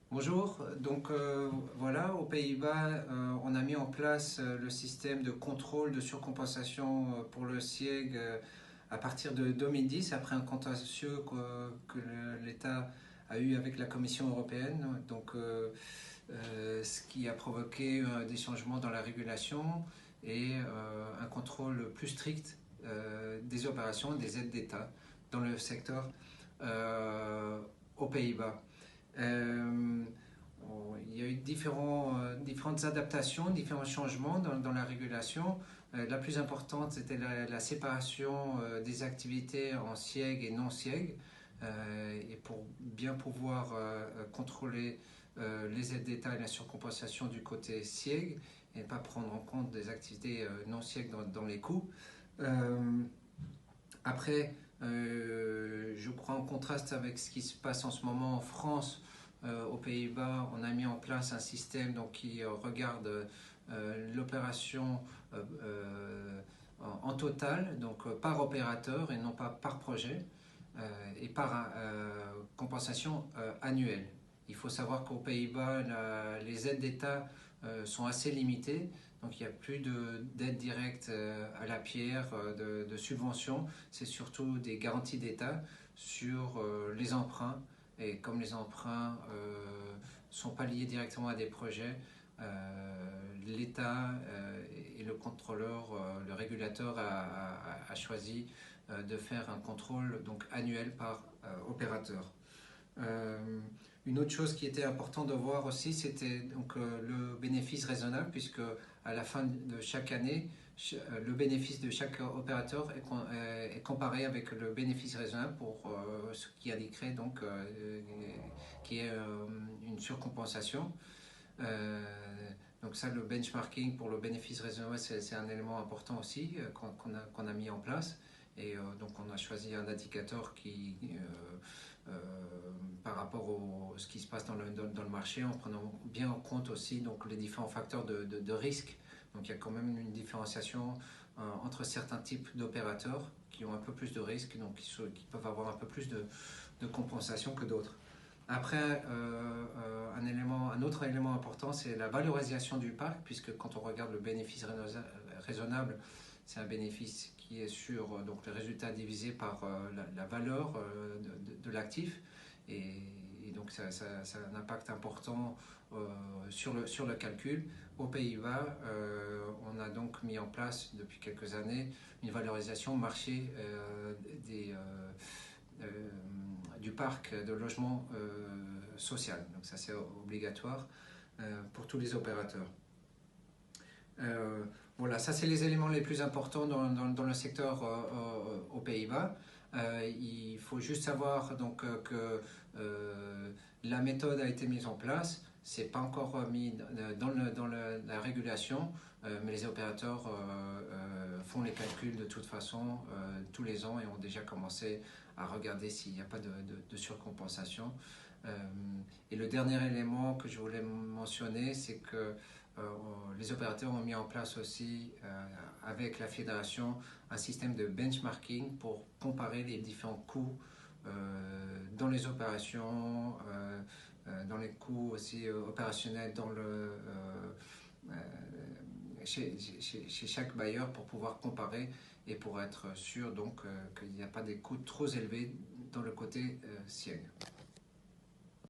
Bonjour, donc voilà, aux Pays-Bas, on a mis en place le système de contrôle de surcompensation pour le SIEG à partir de 2010, après un contentieux que l'État a eu avec la Commission européenne, donc ce qui a provoqué des changements dans la régulation et un contrôle plus strict des opérations, des aides d'État dans le secteur aux Pays-Bas. Euh, il y a eu différentes adaptations, différents changements dans la régulation. La plus importante, c'était la séparation des activités en SIEG et non SIEG. Et pour bien pouvoir contrôler les aides d'État et la surcompensation du côté SIEG et ne pas prendre en compte des activités non SIEG dans les coûts. Euh, Après, je crois en contraste avec ce qui se passe en ce moment en France, aux Pays-Bas, on a mis en place un système donc, qui regarde l'opération en total, donc par opérateur et non pas par projet, et par compensation annuelle. Il faut savoir qu'aux Pays-Bas, les aides d'État sont assez limitées, donc il n'y a plus d'aide directe à la pierre, de subventions, c'est surtout des garanties d'État sur les emprunts. Et comme les emprunts ne sont pas liés directement à des projets, l'État et le contrôleur, le régulateur a choisi de faire un contrôle donc annuel par opérateur. Euh, une autre chose qui était important de voir aussi, c'était donc le bénéfice raisonnable, puisque à la fin de chaque année, le bénéfice de chaque opérateur est comparé avec le bénéfice raisonnable pour ce qui indiquerait donc qui est une surcompensation. Euh, donc ça, le benchmarking pour le bénéfice raisonnable, c'est un élément important aussi qu'on a mis en place. Et donc on a choisi un indicateur qui, par rapport à ce qui se passe dans le marché, en prenant bien en compte aussi donc, les différents facteurs de risque. Donc il y a quand même une différenciation entre certains types d'opérateurs qui ont un peu plus de risques, donc qui peuvent avoir un peu plus de compensation que d'autres. Après, un autre élément important, c'est la valorisation du parc, puisque quand on regarde le bénéfice raisonnable, c'est un bénéfice qui est sur donc, le résultat divisé par la valeur de l'actif. Et donc ça a un impact important sur le calcul. Aux Pays-Bas, on a donc mis en place depuis quelques années une valorisation marché des, du parc de logement social. Donc ça c'est obligatoire pour tous les opérateurs. Voilà, ça c'est les éléments les plus importants dans le secteur aux Pays-Bas. Il faut juste savoir donc, que la méthode a été mise en place, c'est pas encore mis la régulation, mais les opérateurs font les calculs de toute façon tous les ans et ont déjà commencé à regarder s'il n'y a pas de surcompensation. Et le dernier élément que je voulais mentionner, c'est que les opérateurs ont mis en place aussi, avec la fédération, un système de benchmarking pour comparer les différents coûts dans les opérations, dans les coûts aussi opérationnels chez chaque bailleur pour pouvoir comparer et pour être sûr donc qu'il n'y a pas des coûts trop élevés dans le côté SIEG.